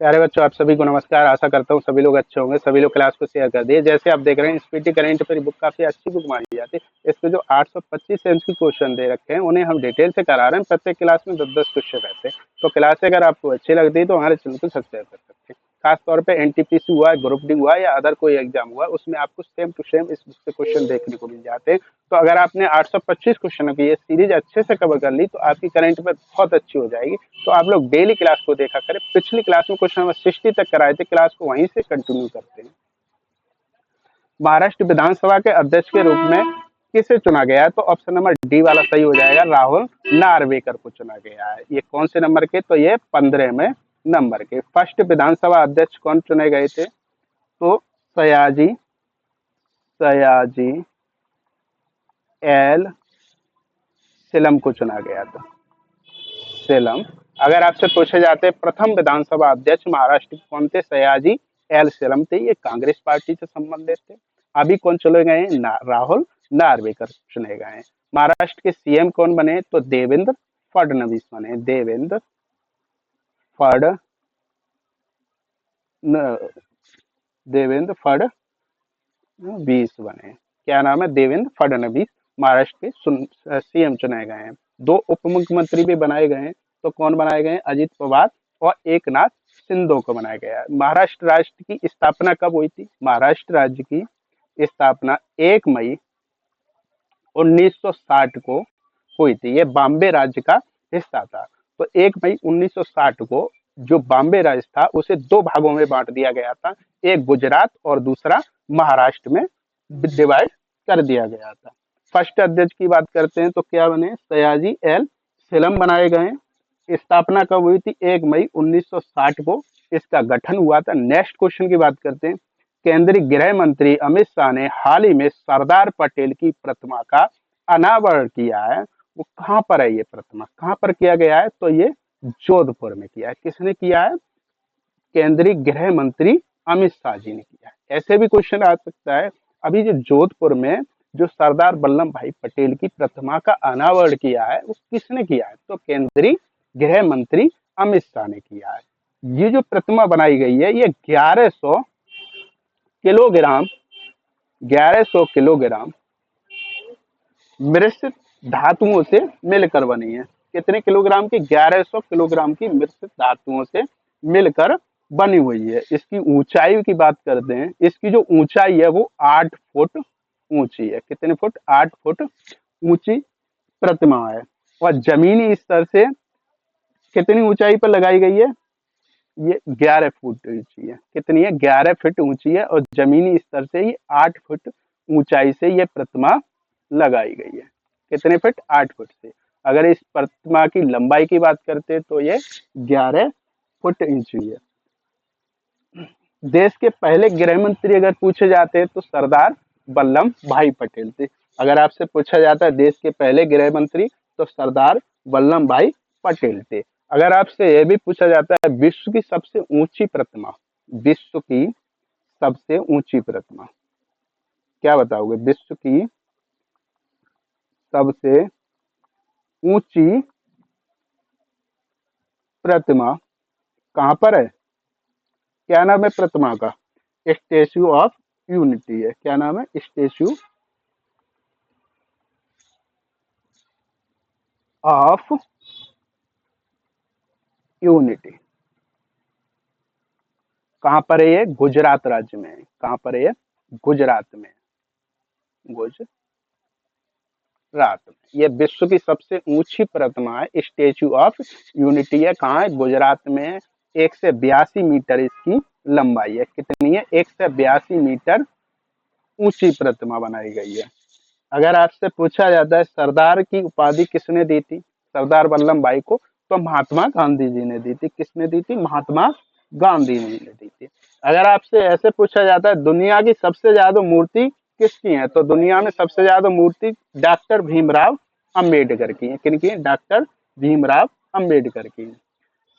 प्यारे बच्चों, आप सभी को नमस्कार। आशा करता हूँ सभी लोग अच्छे होंगे। सभी लोग क्लास को शेयर कर दिए। जैसे आप देख रहे हैं, स्पीटी करंट अफेयर बुक काफी अच्छी बुक मानी जाती है। इसके जो 825 एमसी क्वेश्चन दे रखे हैं, उन्हें हम डिटेल से करा रहे हैं। प्रत्येक क्लास में 10-10 क्वेश्चन रहते हैं। तो क्लास अगर आपको अच्छी लगती है तो हमारे चैनल को सब्सक्राइब कर सकते हैं। खास तौर पे एनटीपीसी हुआ, ग्रुप डी हुआ या अदर कोई एग्जाम हुआ, उसमें आपको सेम टू सेम इस बुक से क्वेश्चन देखने को मिल जाते हैं। तो अगर आपने 825 क्वेश्चनों की ये सीरीज अच्छे से कवर कर ली तो आपकी करंट अफेयर बहुत अच्छी हो जाएगी। तो आप लोग डेली क्लास को देखा करें। पिछली क्लास में क्वेश्चन नंबर 60 तक कराए थे, क्लास को वहीं से कंटिन्यू करते हैं। महाराष्ट्र विधानसभा के अध्यक्ष के रूप में किसे चुना गया है? तो ऑप्शन नंबर डी वाला सही हो जाएगा, राहुल नार्वेकर को चुना गया है। ये कौन से नंबर के? तो ये 15वें नंबर के। फर्स्ट विधानसभा अध्यक्ष कौन चुने गए थे? तो सयाजी सयाजी एल सेलम को चुना गया था। सेलम। अगर आपसे पूछे जाते प्रथम विधानसभा अध्यक्ष महाराष्ट्र के कौन थे? सयाजी एल सेलम थे। ये कांग्रेस पार्टी से संबंधित थे। अभी कौन चुने गए हैं? राहुल नार्वेकर चुने गए हैं। महाराष्ट्र के सीएम कौन बने? तो देवेंद्र फडणवीस बने। देवेंद्र फड देवेंद्र फडणवीस बने। क्या नाम है? देवेंद्र फडणवीस महाराष्ट्र के सीएम चुने गए हैं। 2 उप मुख्यमंत्री भी बनाए गए हैं। तो कौन बनाए गए हैं? अजित पवार और एकनाथ शिंदे को बनाया गया है। महाराष्ट्र राज्य की स्थापना कब हुई थी? महाराष्ट्र राज्य की स्थापना 1 मई 1960 को हुई थी। ये बॉम्बे राज्य का हिस्सा था। तो 1 मई 1960 को जो बॉम्बे राज्य था उसे 2 भागों में बांट दिया गया था। एक गुजरात और दूसरा महाराष्ट्र में डिवाइड कर दिया गया था। फर्स्ट अध्यक्ष की बात करते हैं तो क्या बने? सयाजी एल सेलम बनाए गए। स्थापना कब हुई थी? 1 मई 1960 को इसका गठन हुआ था। नेक्स्ट क्वेश्चन की बात करते हैं। केंद्रीय गृह मंत्री अमित शाह ने हाल ही में सरदार पटेल की प्रतिमा का अनावरण किया है। वो कहाँ पर है? ये प्रतिमा कहाँ पर किया गया है? तो ये जोधपुर में किया है। किसने किया है? केंद्रीय गृह मंत्री अमित शाह जी ने किया है। ऐसे भी क्वेश्चन आ सकता है, अभी जो जोधपुर में जो सरदार वल्लभ भाई पटेल की प्रतिमा का अनावरण किया है वो किसने किया है? तो केंद्रीय गृह मंत्री अमित शाह ने किया है। ये जो प्रतिमा बनाई गई है ये 1100 किलोग्राम 1100 किलोग्राम मिश्रित धातुओं से मिलकर बनी है। कितने किलोग्राम की? 1100 किलोग्राम की मिश्रित धातुओं से मिलकर बनी हुई है। इसकी ऊंचाई की बात करते हैं। इसकी जो ऊंचाई है वो 8 फुट ऊंची है। कितने फुट? 8 फुट ऊंची प्रतिमा है। और जमीनी स्तर से कितनी ऊंचाई पर लगाई गई है? ये 11 फुट ऊंची है। कितनी है? 11 फीट ऊंची है। और जमीनी स्तर से ये 8 फुट ऊंचाई से ये प्रतिमा लगाई गई है। कितने फीट? 8 फुट से। अगर इस प्रतिमा की लंबाई की बात करते हैं तो ये 11 फुट ऊंची है। देश के पहले गृह मंत्री अगर पूछे जाते हैं तो सरदार वल्लभ भाई पटेल थे। अगर आपसे पूछा जाता है देश के पहले गृह मंत्री तो सरदार वल्लभ भाई पटेल थे। अगर आपसे यह भी पूछा जाता है विश्व की सबसे ऊंची प्रतिमा, विश्व की सबसे ऊंची प्रतिमा, क्या बताओगे? विश्व की सबसे ऊंची प्रतिमा कहां पर है? क्या नाम है प्रतिमा का? स्टेच्यू ऑफ यूनिटी है। क्या नाम है? Statue of unity. कहां पर है ये? गुजरात राज्य में है। कहां पर है ये? गुजरात में। गुजरात में। ये विश्व की सबसे ऊंची प्रतिमा है, स्टेच्यू ऑफ यूनिटी है। कहाँ है? गुजरात में है। 182 मीटर इसकी लंबाई है। कितनी है? 182 मीटर ऊंची प्रतिमा बनाई गई है। अगर आपसे पूछा जाता है सरदार की उपाधि किसने दी थी सरदार वल्लभ भाई को, तो महात्मा गांधी जी ने दी थी। किसने दी थी? महात्मा गांधी जी ने दी थी। अगर आपसे ऐसे पूछा जाता है दुनिया की सबसे ज्यादा मूर्ति किसकी है, तो दुनिया में सबसे ज्यादा मूर्ति डॉक्टर भीमराव अंबेडकर की है। किनकी है? डॉक्टर भीमराव अंबेडकर की है।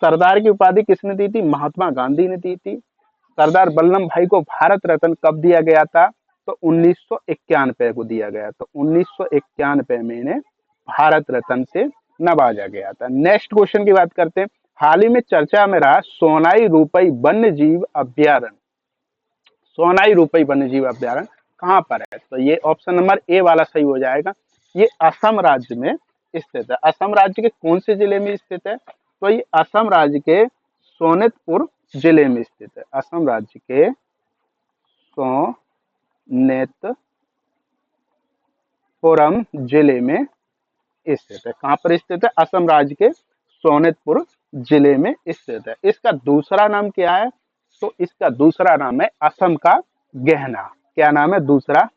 सरदार की उपाधि किसने दी थी? महात्मा गांधी ने दी थी। सरदार वल्लभ भाई को भारत रत्न कब दिया गया था? तो 1991 को दिया गया। तो 1991 में इन्हें भारत रत्न से नवाजा गया था। नेक्स्ट क्वेश्चन की बात करते हैं। हाल ही में चर्चा में रहा सोनाई रूपई वन्य जीव अभ्यारण्य। सोनाई रूपई वन्य जीव अभ्यारण्य कहाँ पर है? तो ये ऑप्शन नंबर ए वाला सही हो जाएगा। ये असम राज्य में स्थित है। असम राज्य के कौन से जिले में स्थित है? तो ये असम राज्य के सोनितपुर जिले में स्थित है। असम राज्य के सोनितपुरम जिले में स्थित है। कहाँ पर स्थित है? असम राज्य के सोनितपुर जिले में स्थित है। इसका दूसरा नाम क्या है? तो इसका दूसरा नाम है असम का गहना। क्या नाम है? दूसरा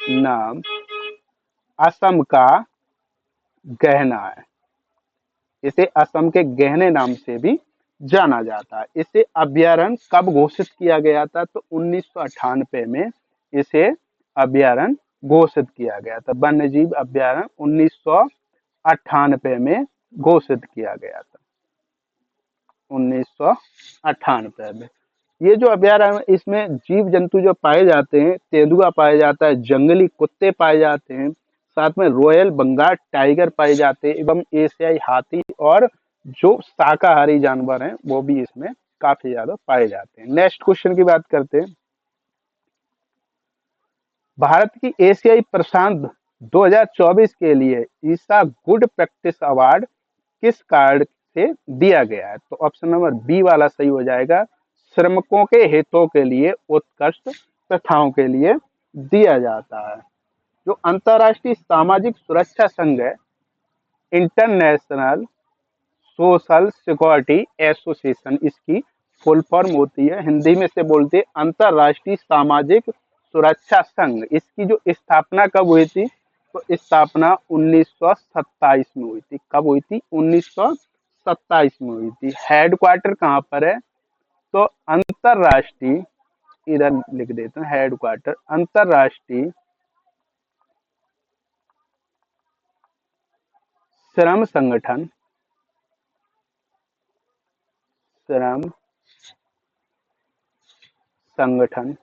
नाम असम का गहना है। इसे असम के गहने नाम से भी जाना जाता है। इसे अभ्यारण्य कब घोषित किया गया था? तो 1998 में इसे अभ्यारण्य घोषित किया गया था। वन्यजीव अभ्यारण्य 1998 में घोषित किया गया था। 1998 में ये जो अभ्यारण्य, इसमें जीव जंतु जो पाए जाते हैं, तेंदुआ पाया जाता है, जंगली कुत्ते पाए जाते हैं, साथ में रॉयल बंगाल टाइगर पाए जाते हैं एवं एशियाई हाथी और जो शाकाहारी जानवर हैं वो भी इसमें काफी ज्यादा पाए जाते हैं। नेक्स्ट क्वेश्चन की बात करते हैं। भारत की एशियाई प्रशांत 2024 के लिए ईसा गुड प्रैक्टिस अवार्ड किस कार्ड से दिया गया है? तो ऑप्शन नंबर बी वाला सही हो जाएगा। श्रमिकों के हितों के लिए उत्कृष्ट प्रथाओं के लिए दिया जाता है। जो अंतर्राष्ट्रीय सामाजिक सुरक्षा संघ है, इंटरनेशनल सोशल सिक्योरिटी एसोसिएशन, इसकी फुल फॉर्म होती है, हिंदी में से बोलते हैं अंतर्राष्ट्रीय सामाजिक सुरक्षा संघ। इसकी जो स्थापना कब हुई थी? तो स्थापना 1927 में हुई थी। कब हुई थी? 1927 में हुई थी। हेडक्वार्टर कहाँ पर है? तो अंतर्राष्ट्रीय, इधर लिख देते हैं हेडक्वार्टर, अंतर्राष्ट्रीय श्रम संगठन, श्रम संगठन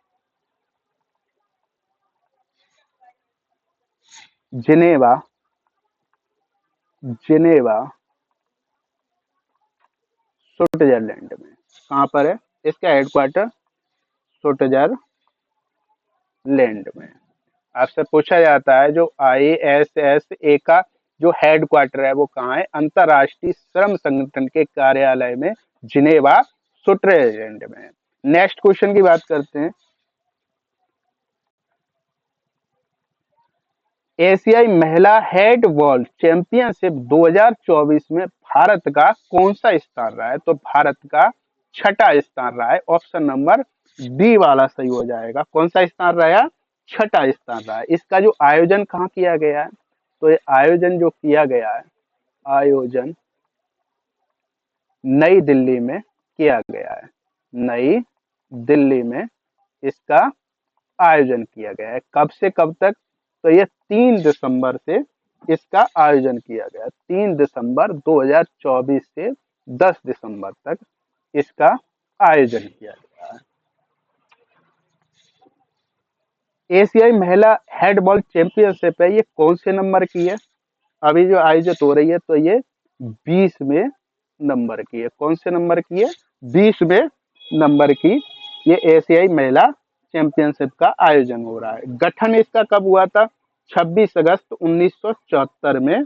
जिनेवा, स्विट्जरलैंड में। कहाँ पर है इसका हेडक्वार्टर? स्विट्जरलैंड में। आपसे पूछा जाता है जो ISSA का जो हेडक्वार्टर है वो कहाँ है? अंतर्राष्ट्रीय श्रम संगठन के कार्यालय में जिनेवा, स्विट्जरलैंड में। नेक्स्ट क्वेश्चन की बात करते हैं। एशियाई महिला हैंडबॉल चैंपियनशिप 2024 में भारत का कौन सा स्थान रहा है? तो भारत का छठा स्थान रहा है। ऑप्शन नंबर बी वाला सही हो जाएगा। कौन सा स्थान रहा? छठा स्थान रहा है। इसका जो आयोजन कहाँ किया गया है? तो ये आयोजन जो किया गया है, आयोजन नई दिल्ली में किया गया है। नई दिल्ली में इसका आयोजन किया गया है। कब से कब तक? तो ये 3 दिसंबर से इसका आयोजन किया गया। 3 दिसंबर 2024 से 10 दिसंबर तक इसका आयोजन किया गया है। एशियाई महिला हैंडबॉल चैंपियनशिप है, ये कौन से नंबर की है? अभी जो आयोजित हो रही है तो ये 20वें नंबर की है। कौन से नंबर की है? 20वें नंबर की ये एशियाई महिला चैंपियनशिप का आयोजन हो रहा है। गठन इसका कब हुआ था? 26 अगस्त 1974 में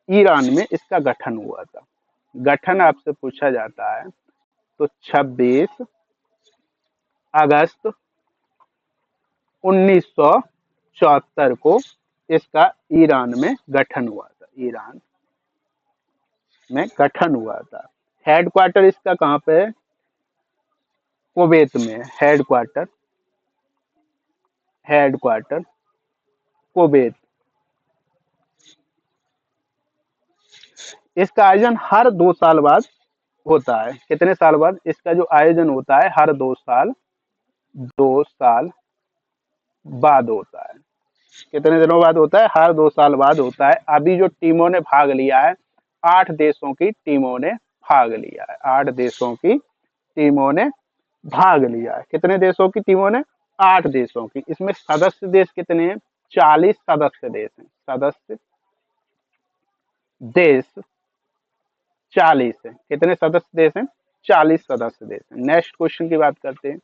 ईरान में इसका गठन हुआ था। गठन आपसे पूछा जाता है तो 26 अगस्त 1974 को इसका ईरान में गठन हुआ था। ईरान में गठन हुआ था। हेडक्वार्टर इसका कहाँ पे है? कुवैत में। Headquarter Kuwait. इसका आयोजन हर 2 साल बाद होता है। कितने साल बाद? इसका जो आयोजन होता है हर 2 साल बाद होता है। कितने दिनों बाद होता है? हर 2 साल बाद होता है। अभी जो टीमों ने भाग लिया है, 8 देशों की टीमों ने भाग लिया है। 8 देशों की टीमों ने भाग लिया है। कितने देशों की टीमों ने? 8 देशों की। इसमें सदस्य देश कितने हैं? 40 सदस्य देश हैं। सदस्य देश 40 है। कितने सदस्य देश हैं? 40 सदस्य देश हैं। नेक्स्ट क्वेश्चन की बात करते हैं।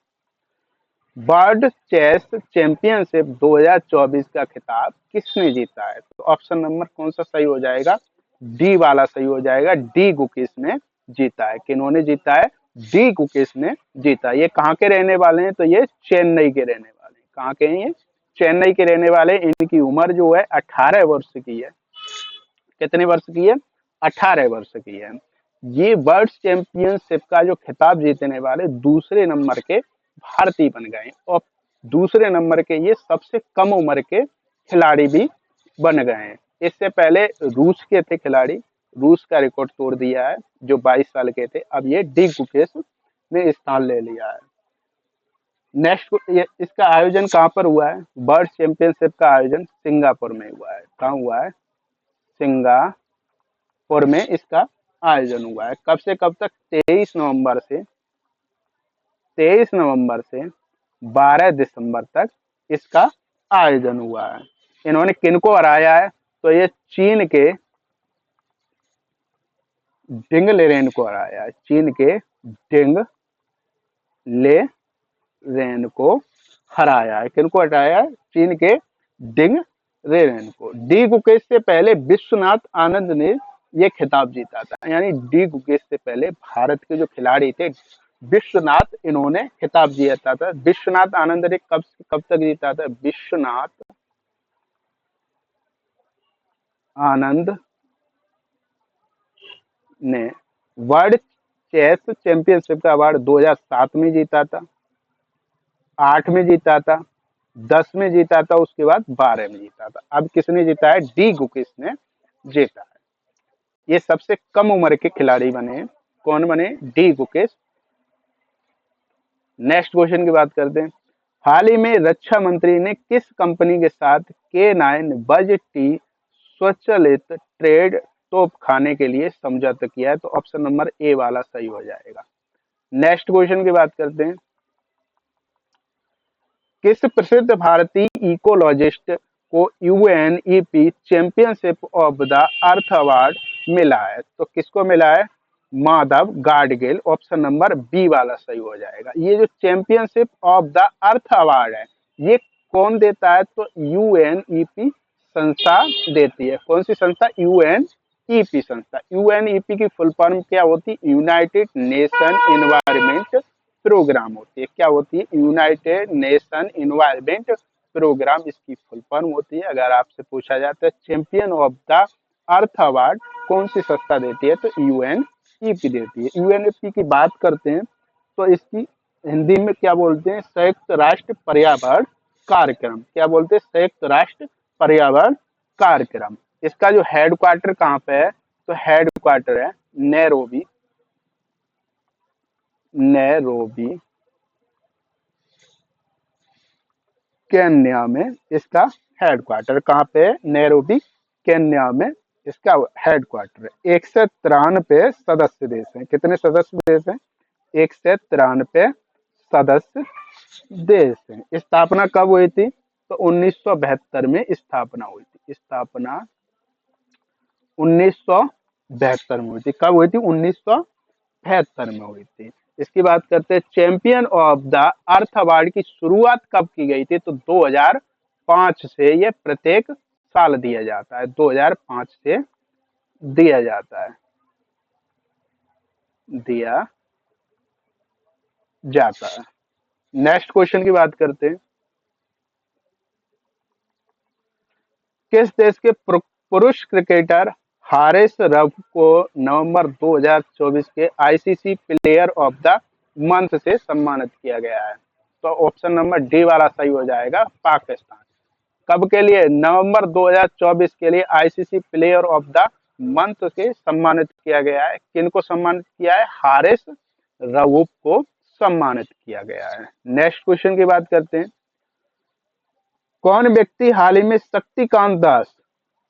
वर्ल्ड चेस चैंपियनशिप 2024 का खिताब किसने जीता है? तो ऑप्शन नंबर कौन सा सही हो जाएगा? डी वाला सही हो जाएगा। डी गुकेश ने जीता है। किन्होंने जीता है? डी गुकेश ने जीता। ये कहाँ के रहने वाले हैं? तो ये चेन्नई के रहने वाले हैं। कहाँ के हैं ये? चेन्नई के रहने वाले। इनकी उम्र जो है 18 वर्ष की है। कितने वर्ष की है? 18 वर्ष की है। ये वर्ल्ड चैंपियनशिप का जो खिताब जीतने वाले दूसरे नंबर के भारतीय बन गए और दूसरे नंबर के ये सबसे कम उम्र के खिलाड़ी भी बन गए हैं। इससे पहले रूस के थे खिलाड़ी, रूस का रिकॉर्ड तोड़ दिया है जो 22 साल के थे। अब ये डी गुकेश ने स्थान ले लिया है। नेक्स्ट, इसका आयोजन कहाँ पर हुआ है? वर्ल्ड चैंपियनशिप का आयोजन सिंगापुर में हुआ है। कहाँ हुआ है? सिंगापुर में इसका आयोजन हुआ है। कब से कब तक? 23 नवंबर से 12 दिसंबर तक इसका आयोजन हुआ है। इन्होंने किनको हराया है? तो ये चीन के डिंग लेरेन को हराया है। चीन के डिंग लेरेन को हराया है। किनको हटाया है? चीन के डिंग लेरेन को। डी गुकेश से पहले विश्वनाथ आनंद ने ये खिताब जीता था। यानी डी गुकेश से पहले भारत के जो खिलाड़ी थे विश्वनाथ, इन्होंने खिताब जीता था। विश्वनाथ आनंद ने कब तक जीता था? विश्वनाथ आनंद ने वर्ल्ड चेस चैंपियनशिप का अवार्ड 2007 में जीता था, 8 में जीता था, 10 में जीता था, उसके बाद 12 में जीता था। अब किसने जीता है? डी गुकेश ने जीता है। ये सबसे कम उम्र के खिलाड़ी बने। कौन बने? डी गुकेश। नेक्स्ट क्वेश्चन की बात करते हैं। हाल ही में रक्षा मंत्री ने किस कंपनी के साथ K9 बज टी स्वचालित ट्रेड तोप खाने के लिए समझौता किया है? तो ऑप्शन नंबर ए वाला सही हो जाएगा। नेक्स्ट क्वेश्चन की बात करते हैं। किस प्रसिद्ध भारतीय इकोलॉजिस्ट को UNEP championship of the Earth award मिला है? तो किसको मिला है? Madhav Gadgil. Option number B वाला सही हो जाएगा। ये जो championship of the Earth award है ये कौन देता है? तो यूएनईपी संस्था देती है। कौन सी संस्था? यूएनईपी संस्था। यूएनईपी की फुल फॉर्म क्या होती है? यूनाइटेड नेशन एनवायरमेंट प्रोग्राम होती है। क्या होती है? यूनाइटेड नेशन एनवायरमेंट प्रोग्राम इसकी फुल फॉर्म होती है। अगर आपसे पूछा जाता है champion of the Earth award कौन सी संस्था देती है? तो यूएनईपी देती है। यूएनईपी की बात करते हैं तो इसकी हिंदी में क्या बोलते हैं? संयुक्त राष्ट्र पर्यावरण कार्यक्रम। क्या बोलते हैं? संयुक्त राष्ट्र पर्यावरण कार्यक्रम। इसका जो हेडक्वार्टर कहाँ पे है? तो हेडक्वार्टर है नैरोबी, नैरोबी केन्या में इसका हेडक्वार्टर। कहाँ पे है? नैरोबी केन्या में इसका हेडक्वार्टर है। 193 सदस्य देश हैं। कितने सदस्य देश हैं? 193 सदस्य देश हैं। स्थापना कब हुई थी? तो 1972 में स्थापना हुई थी। स्थापना 1972 में हुई थी। कब हुई थी? 1972 में हुई थी। इसकी बात करते हैं। Champion of the Earth award की शुरुआत कब की गई थी? तो 2005 से ये प्रत्येक साल दिया जाता है। 2005 से दिया जाता है, दिया जाता है। नेक्स्ट क्वेश्चन की बात करते हैं। किस देश के पुरुष क्रिकेटर हारिस रऊफ को नवंबर 2024 के ICC player of the month से सम्मानित किया गया है? तो ऑप्शन नंबर डी वाला सही हो जाएगा। पाकिस्तान। कब के लिए? नवंबर 2024 के लिए ICC player of the month से सम्मानित किया गया है। किनको सम्मानित किया है? हारिस रऊफ को सम्मानित किया गया है। नेक्स्ट क्वेश्चन की बात करते हैं। कौन व्यक्ति हाल ही में शक्तिकांत दास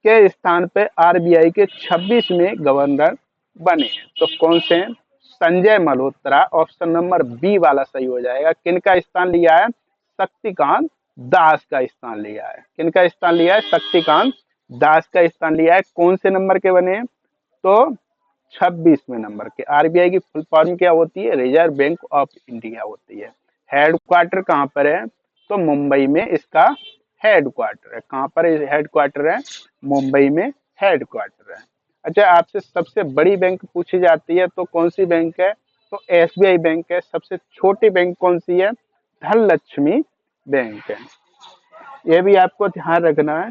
के स्थान पे आरबीआई के 26वें गवर्नर बने हैं? तो कौन से हैं? Sanjay Malhotra. Option number B वाला सही हो जाएगा। किनका स्थान लिया है? शक्तिकांत दास का स्थान लिया है। किनका स्थान लिया है? शक्तिकांत दास का स्थान लिया है। कौन से नंबर के बने हैं? तो 26वें नंबर के। आरबीआई की फुल फॉर्म क्या होती है? रिजर्व बैंक ऑफ इंडिया होती है। हेडक्वार्टर कहाँ पर है? तो मुंबई में इसका हेडक्वार्टर है। कहाँ पर हेडक्वार्टर है? मुंबई में हेडक्वार्टर है। अच्छा, आपसे सबसे बड़ी बैंक पूछी जाती है तो कौन सी बैंक है? तो एसबीआई बैंक है। सबसे छोटी बैंक कौन सी है? धनलक्ष्मी बैंक है। ये भी आपको ध्यान रखना है।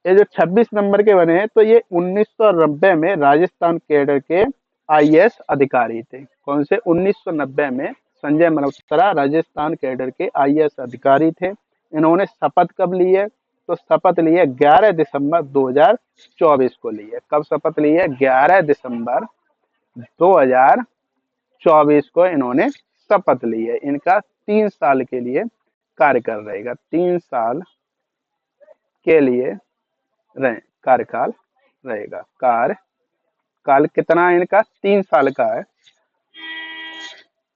ये जो 26 नंबर के बने हैं तो ये 1990 में राजस्थान कैडर के आईएएस अधिकारी थे। कौन से? 1990 में संजय मल्होत्रा राजस्थान कैडर के आईएएस अधिकारी थे। इन्होंने शपथ कब ली है? तो शपथ ली है 11 दिसंबर 2024 को ली है। कब शपथ ली है? 11 दिसंबर 2024 को इन्होंने शपथ ली है। इनका 3 साल के लिए कार्यकाल रहेगा। 3 साल के लिए कार्यकाल रहेगा। कार्यकाल कितना है इनका? 3 साल का है।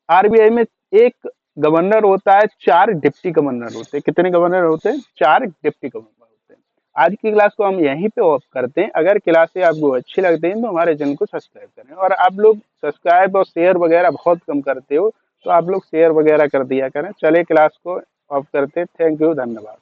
आरबीआई में एक गवर्नर होता है, 4 डिप्टी गवर्नर होते हैं। कितने गवर्नर होते हैं? 4 डिप्टी गवर्नर होते हैं। आज की क्लास को हम यहीं पे ऑफ करते हैं। अगर क्लासें आपको अच्छी लगती हैं तो हमारे चैनल को सब्सक्राइब करें। और आप लोग सब्सक्राइब और शेयर वगैरह बहुत कम करते हो, तो आप लोग शेयर वगैरह कर दिया करें। चलिए क्लास को ऑफ करते हैं। थैंक यू, धन्यवाद।